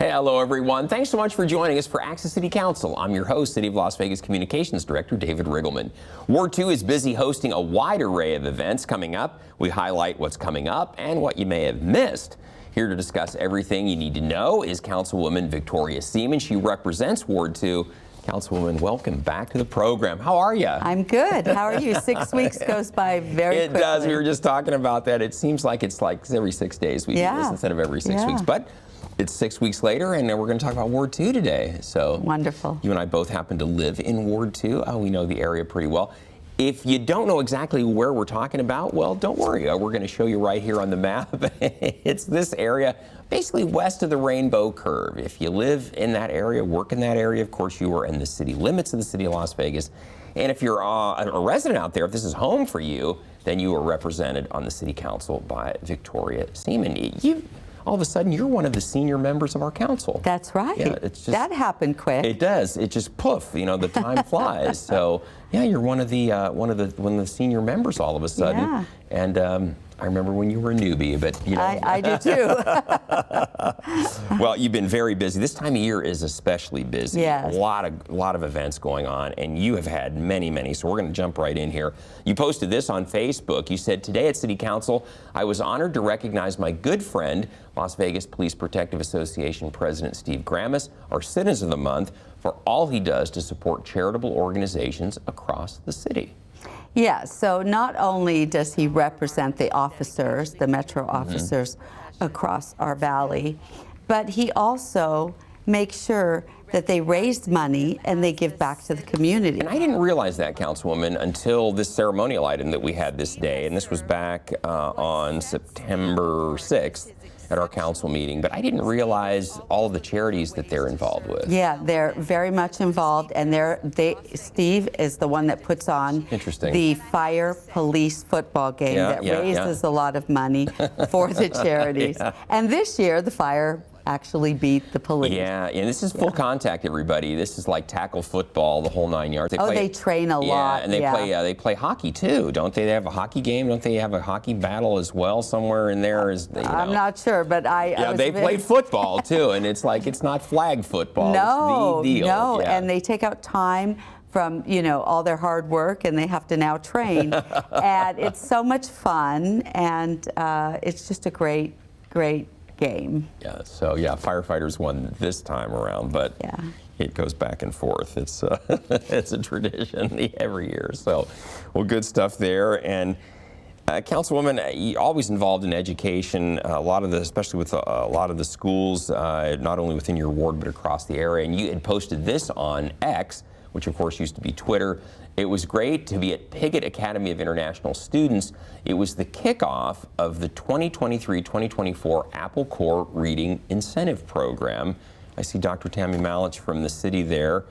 Hey, hello everyone. Thanks so much for joining us for Access City Council. I'm your host, City of Las Vegas Communications Director David Riggleman. Ward 2 is busy hosting a wide array of events coming up. We highlight what's coming up and what you may have missed. Here to discuss everything you need to know is Councilwoman Victoria Seaman. She represents Ward 2. Councilwoman, welcome back to the program. How are you? I'm good. How are you? 6 weeks goes by very quickly. It does. We were just talking about that. It seems like it's every 6 days we do this instead of every 6 weeks. But it's 6 weeks later, and we're going to talk about Ward 2 today. So wonderful. You and I both happen to live in Ward 2. We know the area pretty well. If you don't know exactly where we're talking about, well, don't worry. We're going to show you right here on the map. It's this area, basically west of the Rainbow Curve. If you live in that area, work in that area, of course, you are in the city limits of the city of Las Vegas. And if you're a resident out there, if this is home for you, then you are represented on the city council by Victoria Seaman. All of a sudden, you're one of the senior members of our council. That's right. Yeah, it's just, that happened quick. It does. It just poof. You know, the time flies. So yeah, you're one of the senior members all of a sudden. Yeah. And I remember when you were a newbie, but you know. I do too. Well, you've been very busy. This time of year is especially busy. Yes. A lot of events going on, and you have had many. So we're going to jump right in here. You posted this on Facebook. You said, today at City Council, I was honored to recognize my good friend, Las Vegas Police Protective Association President Steve Grammas, our Citizen of the Month, for all he does to support charitable organizations across the city. Yeah, so not only does he represent the officers, the Metro officers across our valley, but he also makes sure that they raise money and they give back to the community. And I didn't realize that, Councilwoman, until this ceremonial item that we had this day, and this was back on September 6th. At our council meeting, but I didn't realize all of the charities that they're involved with. Yeah, they're very much involved, and Steve is the one that puts on the fire police football game that raises a lot of money for the charities. And this year, the fire actually beat the police. Yeah, and this is full contact, everybody. This is like tackle football, the whole 9 yards. They train a lot. And they play hockey too, don't they? They have a hockey game. Don't they have a hockey battle as well somewhere in there? I'm not sure, but they play football too, and it's not flag football. No, it's the deal. No, and they take out time from all their hard work, and they have to now train. And it's so much fun, and it's just a great game. Yeah, so firefighters won this time around, but it goes back and forth. It's it's a tradition every year. So, well, good stuff there. And Councilwoman, you're always involved in education. Especially with a lot of the schools, not only within your ward but across the area. And you had posted this on X, which of course used to be Twitter. It was great to be at Piggott Academy of International Students. It was the kickoff of the 2023-2024 Apple Core Reading Incentive Program. I see Dr. Tammy Malich from the city there.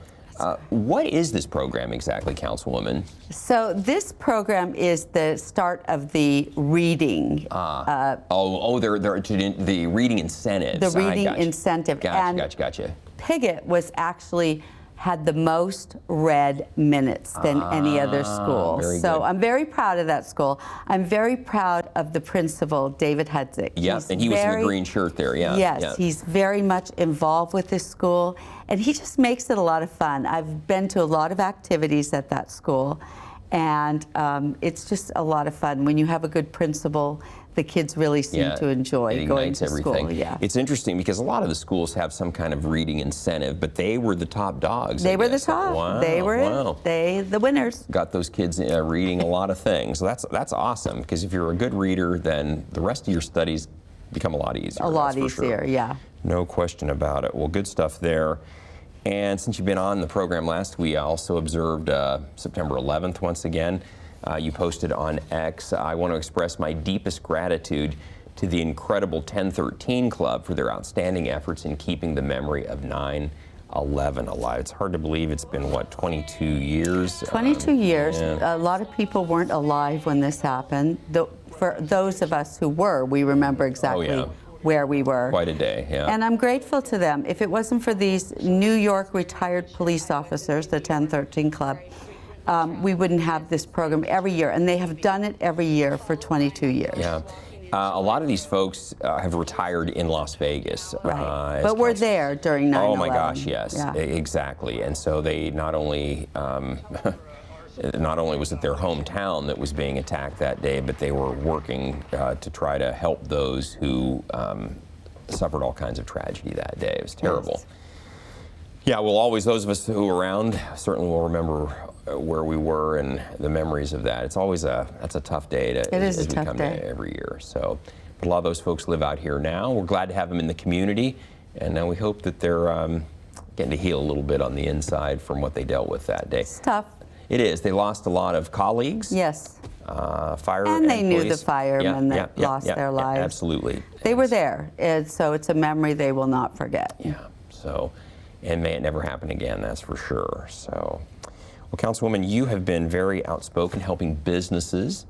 What is this program exactly, Councilwoman? So this program is the start of the reading. They're the reading incentives. The reading incentive. Gotcha. Piggott had the most read minutes than any other school. So I'm very proud of that school. I'm very proud of the principal, David Hudzik. Yes, and he was in the green shirt there, Yes, he's very much involved with this school, and he just makes it a lot of fun. I've been to a lot of activities at that school, and it's just a lot of fun. When you have a good principal, the kids really seem to enjoy going to school. Yeah. It's interesting because a lot of the schools have some kind of reading incentive, but they were the top dogs. They were the top. Wow, they were the winners. Got those kids reading a lot of things. So that's awesome, because if you're a good reader, then the rest of your studies become a lot easier. A lot easier, yeah. No question about it. Well, good stuff there. And since you've been on the program last week, I also observed September 11th once again. You posted on X. I want to express my deepest gratitude to the incredible 1013 Club for their outstanding efforts in keeping the memory of 9/11 alive. It's hard to believe it's been, 22 years? 22 years. A lot of people weren't alive when this happened. For those of us who were, we remember exactly where we were. Quite a day, And I'm grateful to them. If it wasn't for these New York retired police officers, the 1013 Club, we wouldn't have this program every year, and they have done it every year for 22 years. Yeah. A lot of these folks have retired in Las Vegas. Right. But we're there during 9/11. Oh my gosh, yes, Yeah. exactly. And so they not only was it their hometown that was being attacked that day, but they were working to try to help those who suffered all kinds of tragedy that day. It was terrible. Yes. Yeah, well, always those of us who were around certainly will remember where we were and the memories of that. It's always that's a tough day as we come to every year. So, but a lot of those folks live out here now. We're glad to have them in the community, and we hope that they're getting to heal a little bit on the inside from what they dealt with that day. It's tough. It is. They lost a lot of colleagues. Yes. Fire and they knew police. the firemen that lost their lives. Absolutely. They were there, and so it's a memory they will not forget. Yeah. So, and may it never happen again, that's for sure. So, well, Councilwoman, you have been very outspoken helping businesses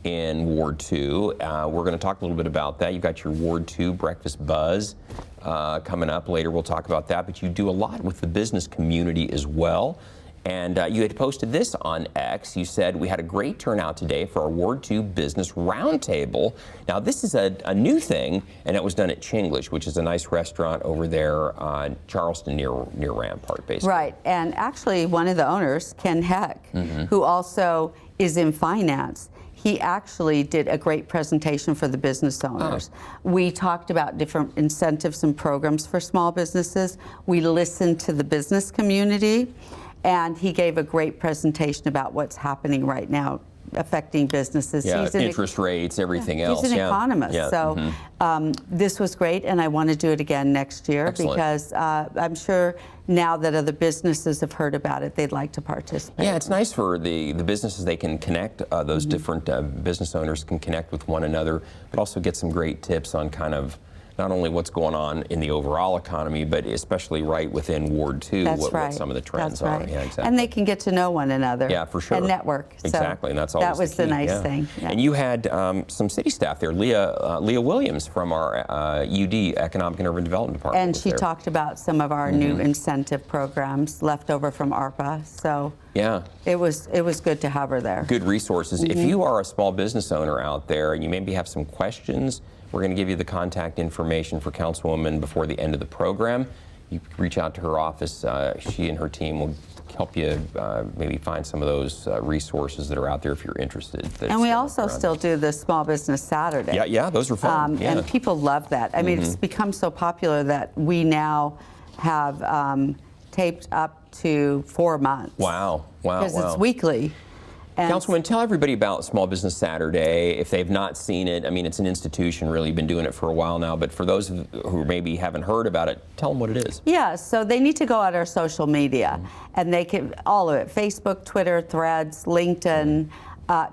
in Ward 2. We're going to talk a little bit about that. You've got your Ward 2 Breakfast Buzz coming up later. We'll talk about that, but you do a lot with the business community as well. And you had posted this on X. You said, we had a great turnout today for our Ward 2 Business Roundtable. Now, this is a new thing, and it was done at Chinglish, which is a nice restaurant over there on Charleston near Rampart, basically. Right, and actually one of the owners, Ken Heck, who also is in finance, he actually did a great presentation for the business owners. We talked about different incentives and programs for small businesses. We listened to the business community. And he gave a great presentation about what's happening right now affecting businesses. Yeah, interest rates, everything else. He's an economist. Yeah. So this was great, and I want to do it again next year. Excellent. Because I'm sure now that other businesses have heard about it, they'd like to participate. Yeah, it's nice for the businesses. They can connect, those different business owners can connect with one another, but also get some great tips on kind of not only what's going on in the overall economy, but especially right within Ward 2, what some of the trends are. Right. Yeah, exactly. And they can get to know one another. Yeah, for sure. And network. Exactly, So and that's always that was the the key. nice thing. Yeah. And you had some city staff there, Leah Williams from our UD Economic and Urban Development Department. And she talked about some of our new incentive programs left over from ARPA. So yeah, it was good to have her there. Good resources. If you are a small business owner out there and you maybe have some questions, we're going to give you the contact information for Councilwoman before the end of the program. You can reach out to her office. She and her team will help you maybe find some of those resources that are out there if you're interested. And we also still do the Small Business Saturday. Yeah, those are fun. And people love that. I mean, it's become so popular that we now have taped up to 4 months. Wow. Because it's weekly. And Councilwoman, tell everybody about Small Business Saturday if they've not seen it. I mean, it's an institution, really, been doing it for a while now, but for those who maybe haven't heard about it, tell them what it is. Yeah, so they need to go on our social media, and they can, all of it, Facebook, Twitter, Threads, LinkedIn,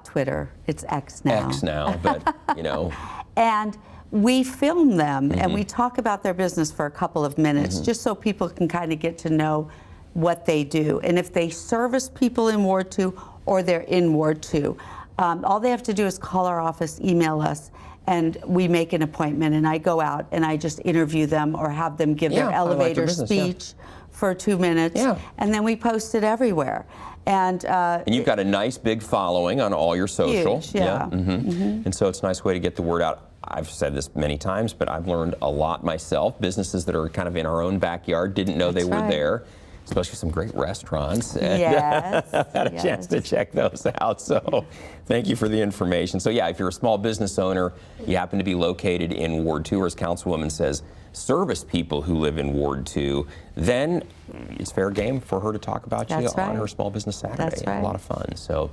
Twitter, it's X now. X now, but, you know. And we film them, and we talk about their business for a couple of minutes, just so people can kind of get to know what they do. And if they service people in Ward 2, or they're in Ward 2. All they have to do is call our office, email us, and we make an appointment, and I go out and I just interview them or have them give their elevator speech for 2 minutes, and then we post it everywhere. And you've got a nice big following on all your social. Huge, yeah. And so it's a nice way to get the word out. I've said this many times, but I've learned a lot myself. Businesses that are kind of in our own backyard didn't know they were there. Especially some great restaurants. And yes. had a chance to check those out. So thank you for the information. So yeah, if you're a small business owner, you happen to be located in Ward 2, or as Councilwoman says, service people who live in Ward 2, then it's fair game for her to talk about you on her Small Business Saturday. That's right. A lot of fun. So.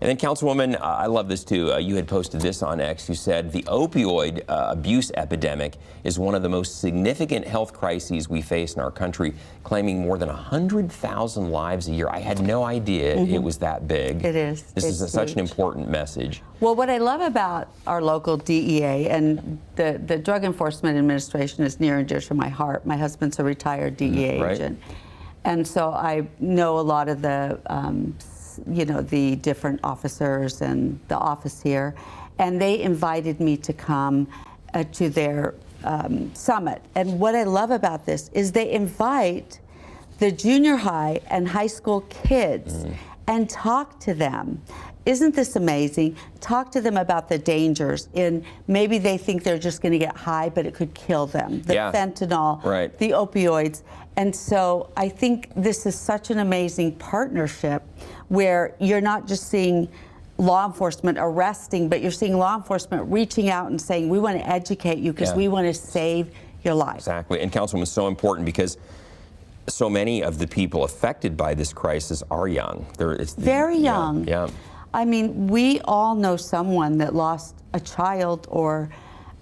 And then, Councilwoman, I love this too. You had posted this on X. You said the opioid abuse epidemic is one of the most significant health crises we face in our country, claiming more than 100,000 lives a year. I had no idea it was that big. It is. This is such an important message. Well, what I love about our local DEA, and the Drug Enforcement Administration is near and dear to my heart. My husband's a retired DEA agent. And so I know a lot of the the different officers and the office here, and they invited me to come to their summit. And what I love about this is they invite the junior high and high school kids and talk to them. isn't this amazing? Talk to them about the dangers. And maybe they think they're just going to get high, but it could kill them. The fentanyl, right. the opioids. And so I think this is such an amazing partnership where you're not just seeing law enforcement arresting, but you're seeing law enforcement reaching out and saying, we want to educate you because we want to save your life. Exactly. And Councilwoman, so important because so many of the people affected by this crisis are young. Very young. Yeah. I mean, we all know someone that lost a child or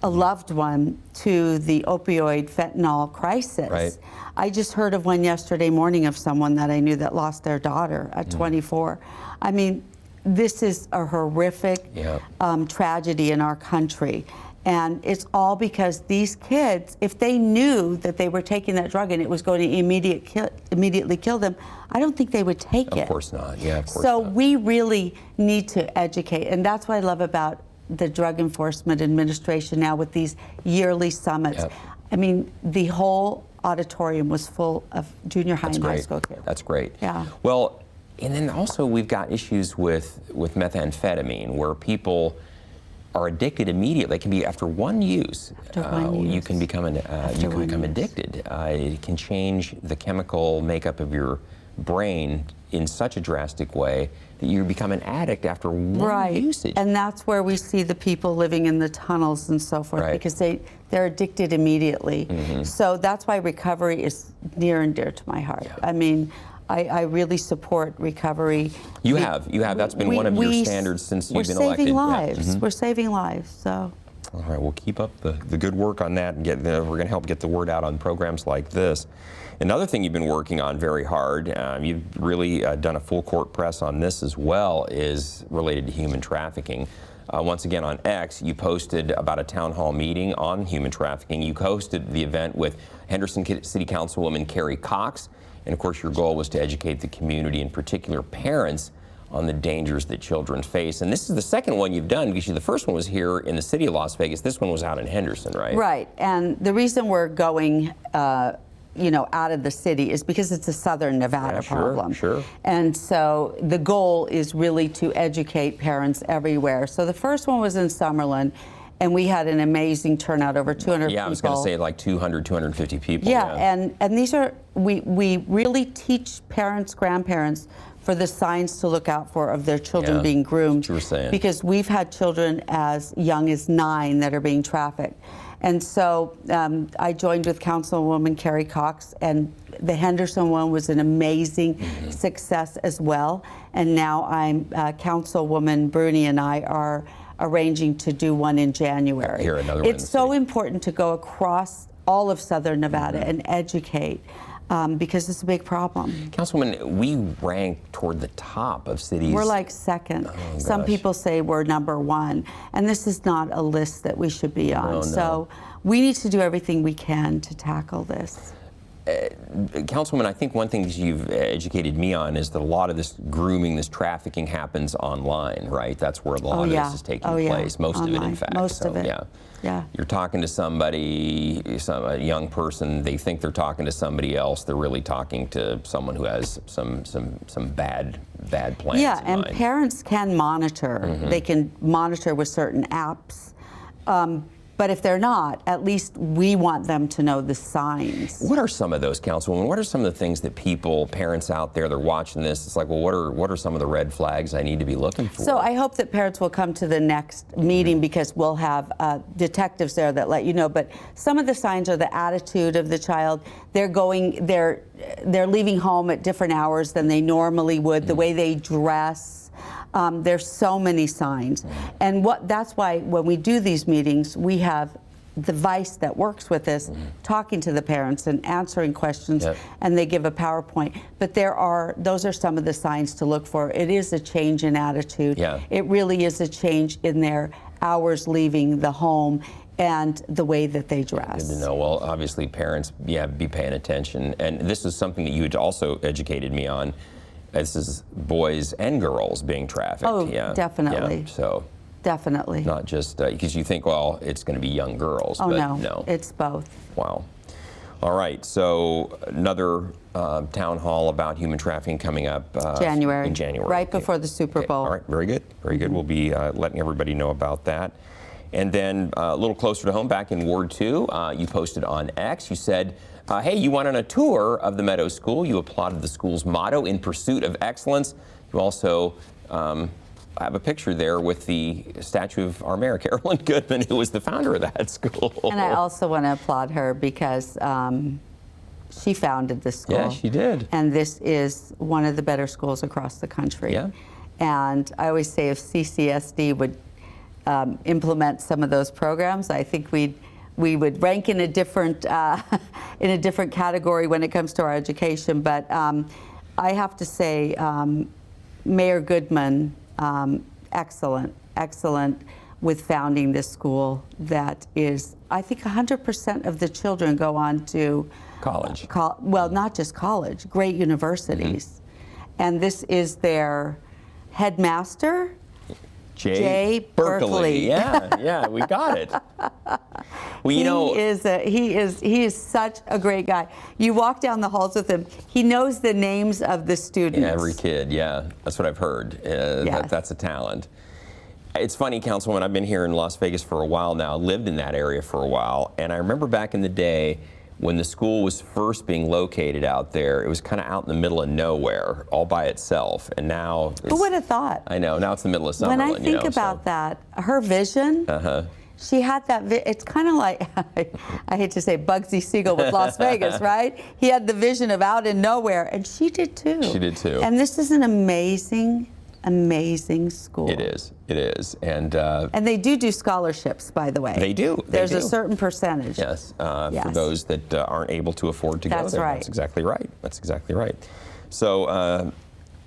a loved one to the opioid fentanyl crisis. Right. I just heard of one yesterday morning of someone that I knew that lost their daughter at 24. I mean, this is a horrific tragedy in our country. And it's all because these kids, if they knew that they were taking that drug and it was going to immediately kill them, I don't think they would take it. Of course not. Yeah, of course So not. we really need to educate. And that's what I love about the Drug Enforcement Administration now with these yearly summits. Yep. I mean, the whole auditorium was full of junior high and high school kids. That's great. Yeah. Well, and then also we've got issues with methamphetamine where people are addicted immediately. It can be after one use. You can become addicted. It can change the chemical makeup of your brain in such a drastic way that you become an addict after one usage. And that's where we see the people living in the tunnels and so forth because they're addicted immediately. So that's why recovery is near and dear to my heart. Yeah. I mean, I really support recovery. You have. That's been one of your standards since you've been elected. We're saving lives. So. All right, we'll keep up the good work on that, and we're going to help get the word out on programs like this. Another thing you've been working on very hard, you've really done a full court press on this as well, is related to human trafficking. Once again on X, you posted about a town hall meeting on human trafficking. You hosted the event with Henderson City Councilwoman Carrie Cox. And of course, your goal was to educate the community, in particular parents, on the dangers that children face. And this is the second one you've done because the first one was here in the city of Las Vegas. This one was out in Henderson, right? Right. And the reason we're going out of the city is because it's a Southern Nevada problem. Sure. And so the goal is really to educate parents everywhere. So the first one was in Summerlin. And we had an amazing turnout, over 200 people. Yeah, I was going to say like 200, 250 people. Yeah, and these are, we really teach parents, grandparents, for the signs to look out for of their children being groomed. That's what you were saying. Because we've had children as young as 9 that are being trafficked. And so I joined with Councilwoman Carrie Cox, and the Henderson one was an amazing success as well. And now Councilwoman Bruni and I are arranging to do one in January. Here, another one. It's so important to go across all of Southern Nevada and educate because it's a big problem. Councilwoman, we rank toward the top of cities. We're like second. Some people say we're number 1, and this is not a list that we should be on. No. So we need to do everything we can to tackle this. Councilwoman, I think one thing that you've educated me on is that a lot of this grooming, this trafficking happens online, right? That's where a lot of this is taking place. Most online. of it, in fact. Most of it. Yeah. You're talking to somebody, a young person, they think they're talking to somebody else. They're really talking to someone who has some bad plans Yeah, in and mind. parents can monitor. They can monitor with certain apps. But if they're not, at least we want them to know the signs. What are some of those, Councilwoman? What are some of the things that parents out there, they're watching this, it's like, well, what are some of the red flags I need to be looking for? So I hope that parents will come to the next meeting because we'll have detectives there that let you know. But some of the signs are the attitude of the child. They're leaving home at different hours than they normally would, the way they dress. There's so many signs. And that's why when we do these meetings, we have the vice that works with us talking to the parents and answering questions, and they give a PowerPoint. But those are some of the signs to look for. It is a change in attitude. It really is a change in their hours leaving the home and the way that they dress. Good to know. Well, obviously parents, be paying attention. And this is something that you had also educated me on. This is boys and girls being trafficked. Oh, definitely. Yeah, so definitely. Not just because you think, well, it's going to be young girls. Oh, but no, it's both. Wow. All right, so another town hall about human trafficking coming up January. in January. Right before the Super Bowl. All right, very good, very good. We'll be letting everybody know about that. And then a little closer to home, back in Ward 2, you posted on X, you said, hey, you went on a tour of the Meadows School. You applauded the school's motto, in pursuit of excellence. You also have a picture there with the statue of our mayor, Carolyn Goodman, who was the founder of that school. And I also want to applaud her because she founded this school. Yeah, she did. And this is one of the better schools across the country. Yeah. And I always say if CCSD would implement some of those programs, I think we would rank in a different category when it comes to our education. But I have to say, Mayor Goodman, excellent with founding this school that is, I think 100% of the children go on to college. Well, not just college, great universities. And this is their headmaster, Jay Berkeley. Yeah, we got it. Well, you know, he is such a great guy. You walk down the halls with him. He knows the names of the students. Yeah, every kid. Yeah, that's what I've heard. Yes. That's a talent. It's funny, Councilwoman, I've been here in Las Vegas for a while now, lived in that area for a while, and I remember back in the day when the school was first being located out there, it was kind of out in the middle of nowhere, all by itself, and now Who would have thought? I know, now it's the middle of Summerlin. When I think about that, her vision, she had that, it's kind of like, I hate to say Bugsy Siegel with Las Vegas, right? He had the vision of out in nowhere, and she did too. She did too. And this is an amazing school. It is. And they do scholarships, by the way. They do. There's a certain percentage. Yes, for those that aren't able to afford to go there. That's right. That's exactly right. That's exactly right. So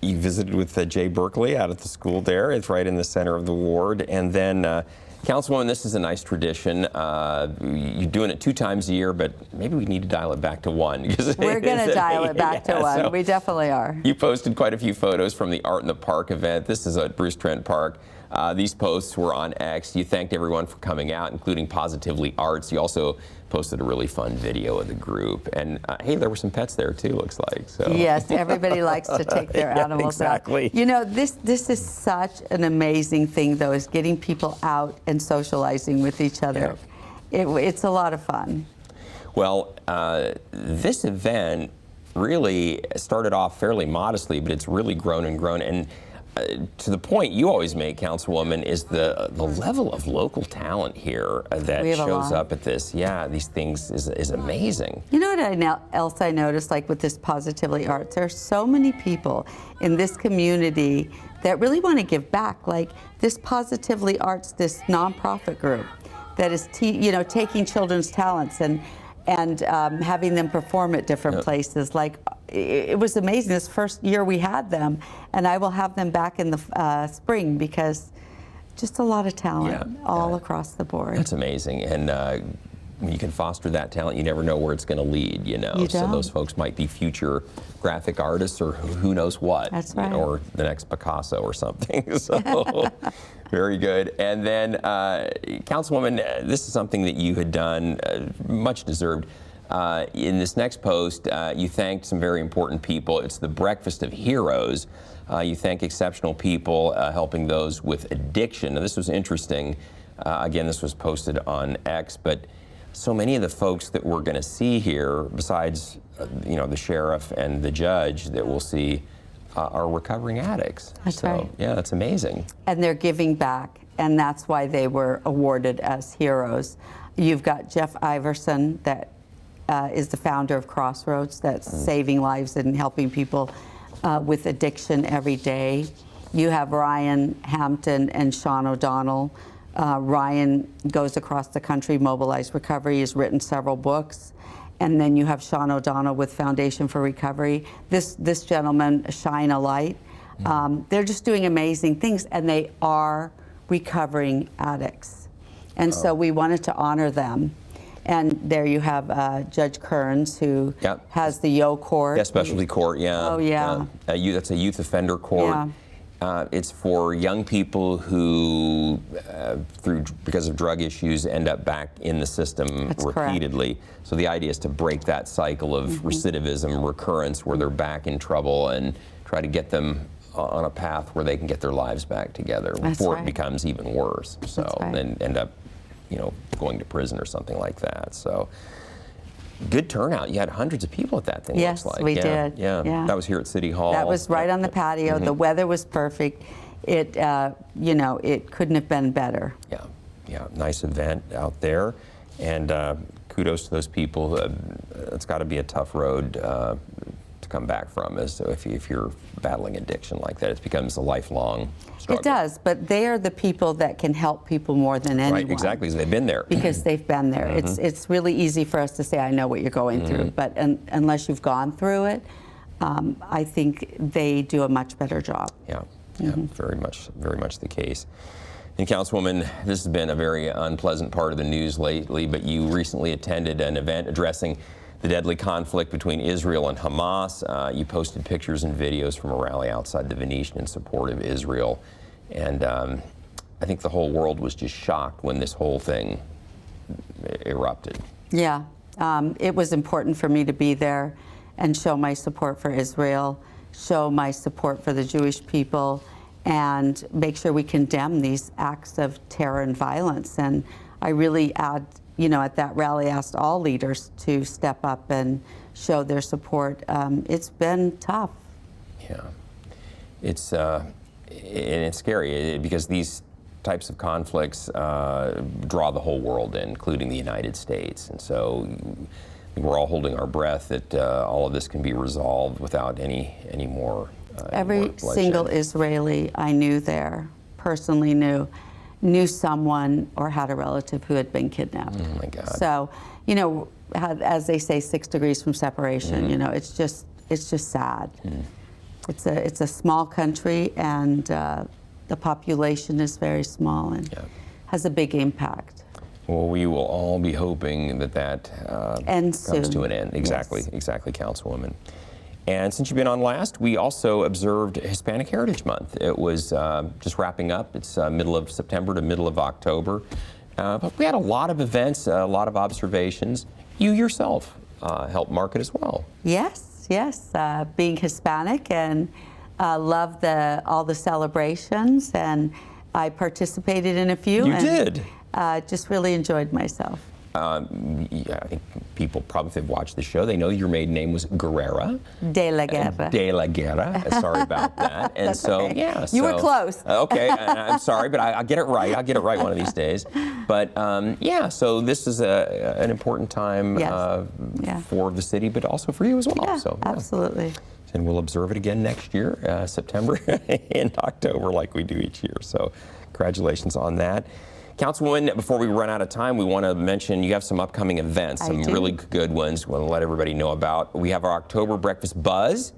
you visited with Jay Berkeley out at the school there. It's right in the center of the ward. And then, Councilwoman, this is a nice tradition. You're doing it 2 times a year, but maybe we need to dial it back to 1. We're going to dial it back to 1. So we definitely are. You posted quite a few photos from the Art in the Park event. This is at Bruce Trent Park. These posts were on X. You thanked everyone for coming out, including Positively Arts. You also posted a really fun video of the group. And hey, there were some pets there too, looks like. So. Yes, everybody likes to take their animals exactly. out. You know, this is such an amazing thing, though, is getting people out and socializing with each other. Yeah. It's a lot of fun. Well, this event really started off fairly modestly, but it's really grown and grown. And to the point you always make, Councilwoman, is the level of local talent here that shows up at this. Yeah, these things is amazing. You know what else I noticed, like with this Positively Arts, there are so many people in this community that really want to give back. Like this Positively Arts, this nonprofit group that is taking children's talents and having them perform at different places. Like, it was amazing this first year we had them, and I will have them back in the spring because just a lot of talent all across the board. That's amazing. And when you can foster that talent, you never know where it's going to lead, you know. You so don't. Those folks might be future graphic artists or who knows what. That's right. Or the next Picasso or something. So very good. And then, Councilwoman, this is something that you had done, much deserved. In this next post, you thanked some very important people. It's the Breakfast of Heroes. You thank exceptional people helping those with addiction. Now, this was interesting. Again, this was posted on X, but so many of the folks that we're going to see here, besides the sheriff and the judge that we'll see, are recovering addicts. That's right. Yeah, that's amazing. And they're giving back, and that's why they were awarded as heroes. You've got Jeff Iverson, that is the founder of Crossroads, that's saving lives and helping people with addiction every day. You have Ryan Hampton and Sean O'Donnell. Ryan goes across the country, Mobilize Recovery, has written several books. And then you have Sean O'Donnell with Foundation for Recovery. This gentleman, Shine a Light. They're just doing amazing things, and they are recovering addicts. And so we wanted to honor them. And there you have Judge Kearns, who has the Yo Court. Yeah, specialty court, yeah. Oh, yeah. That's a youth offender court. It's for young people who, because of drug issues, end up back in the system That's repeatedly. correct. So the idea is to break that cycle of recidivism, recurrence, where they're back in trouble, and try to get them on a path where they can get their lives back together before it becomes even worse. So then end up, going to prison or something like that. So. Good turnout. You had hundreds of people at that thing. Yes, looks like. we did. Yeah. That was here at City Hall. That was right on the patio. The weather was perfect. It, it couldn't have been better. Yeah. Nice event out there, and kudos to those people. It's got to be a tough road to come back from. So if you're battling addiction like that, it becomes a lifelong struggle. It does, but they are the people that can help people more than anyone. Right, exactly, because they've been there. Because they've been there. It's really easy for us to say, I know what you're going through, but unless you've gone through it, I think they do a much better job. Yeah, very much the case. And Councilwoman, this has been a very unpleasant part of the news lately, but you recently attended an event addressing the deadly conflict between Israel and Hamas. You posted pictures and videos from a rally outside the Venetian in support of Israel. And I think the whole world was just shocked when this whole thing erupted. Yeah, it was important for me to be there and show my support for Israel, show my support for the Jewish people, and make sure we condemn these acts of terror and violence. And I really at that rally asked all leaders to step up and show their support. It's been tough. Yeah, and it's scary because these types of conflicts draw the whole world in, including the United States. And so we're all holding our breath that all of this can be resolved without any more Every single Israeli I knew there, personally knew someone or had a relative who had been kidnapped. Oh my God. So, as they say, 6 degrees from separation, it's just sad. It's a small country, and the population is very small and has a big impact. Well, we will all be hoping that ends comes soon. to an end. Exactly, Yes. exactly, Councilwoman. And since you've been on last, we also observed Hispanic Heritage Month. It was just wrapping up. It's middle of September to middle of October. But we had a lot of events, a lot of observations. You yourself helped mark it as well. Yes. Being Hispanic and love all the celebrations, and I participated in a few. You did? Just really enjoyed myself. I think people probably, if they've watched the show, they know your maiden name was Guerrera. De la Guerra. De la Guerra. Sorry about that. And That's so, okay. yeah. You were close. Okay, I'm sorry, but I'll get it right. I'll get it right one of these days. But so this is an important time for the city, but also for you as well. Yeah, so, absolutely. And we'll observe it again next year, September and October, like we do each year. So congratulations on that. Councilwoman, before we run out of time, we want to mention you have some upcoming events, some really good ones we want to let everybody know about. We have our October Breakfast Buzz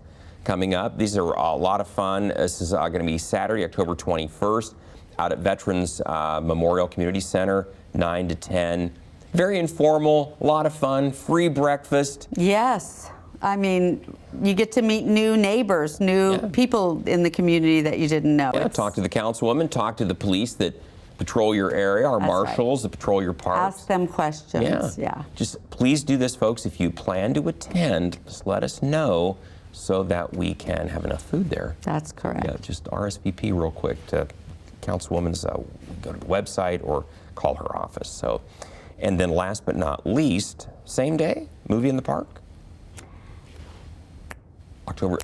coming up. These are a lot of fun. This is going to be Saturday, October 21st, out at Veterans Memorial Community Center, 9 to 10. Very informal, a lot of fun, free breakfast. Yes. I mean, you get to meet new neighbors, new people in the community that you didn't know. Yeah, talk to the councilwoman, talk to the police that patrol your area, our marshals that patrol your parks. Ask them questions. Yeah. Just please do this, folks. If you plan to attend, just let us know so that we can have enough food there. That's correct. Yeah, just RSVP real quick to Councilwoman's, go to the website or call her office. So, and then last but not least, same day, movie in the park. October,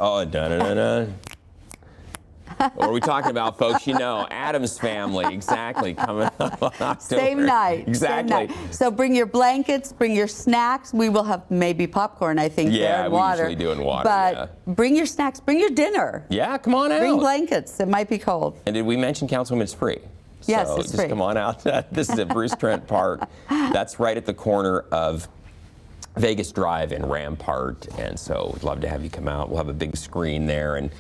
what are we talking about, folks? Addams Family, exactly, coming up on October. Same night. Exactly. Same night. So bring your blankets, bring your snacks. We will have maybe popcorn, I think, there, and water. Yeah, we usually do in water, But bring your snacks, bring your dinner. Yeah, come on out. Bring blankets. It might be cold. And did we mention, Councilwoman, it's free? Yes, so it's just free. Come on out. This is at Bruce Trent Park. That's right at the corner of Vegas Drive and Rampart. And so we'd love to have you come out. We'll have a big screen there. And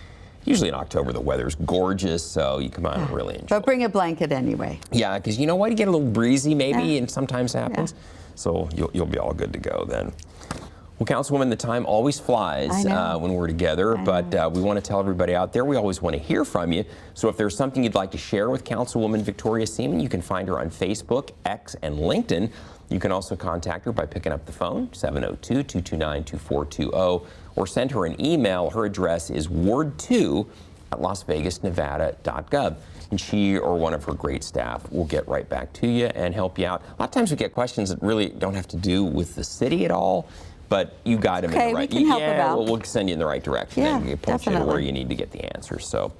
usually in October, the weather's gorgeous, so you come out and really enjoy. But bring a blanket anyway. Yeah, because you know what? You get a little breezy maybe, and sometimes happens. So you'll be all good to go then. Well, Councilwoman, the time always flies when we're together, but we want to tell everybody out there we always want to hear from you. So if there's something you'd like to share with Councilwoman Victoria Seaman, you can find her on Facebook, X, and LinkedIn. You can also contact her by picking up the phone, 702-229-2420, or send her an email. Her address is ward2@lasvegasnevada.gov. And she or one of her great staff will get right back to you and help you out. A lot of times we get questions that really don't have to do with the city at all, but you guide them in the right direction. We can help them out. We'll send you in the right direction and point definitely. you to where you need to get the answers. So,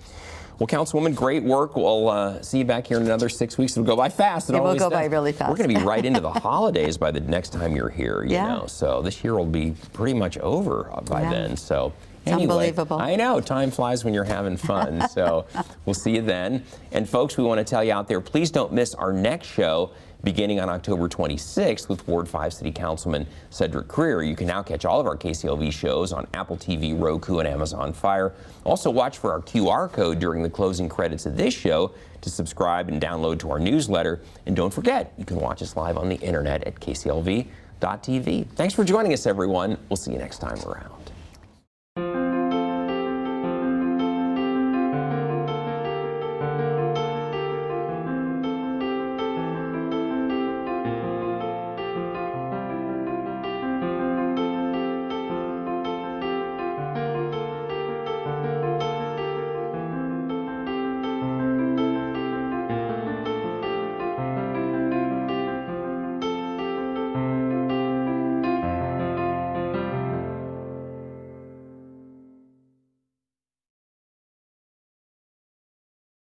well, Councilwoman, great work. We'll see you back here in another 6 weeks. It'll go by fast. It will go by really fast. We're going to be right into the holidays by the next time you're here, you know. So this year will be pretty much over by then. So. Anyway, unbelievable. I know, time flies when you're having fun. So we'll see you then. And folks, we want to tell you out there, please don't miss our next show beginning on October 26th with Ward 5 City Councilman Cedric Creer. You can now catch all of our KCLV shows on Apple TV, Roku, and Amazon Fire. Also watch for our QR code during the closing credits of this show to subscribe and download to our newsletter. And don't forget, you can watch us live on the internet at kclv.tv. Thanks for joining us, everyone. We'll see you next time around.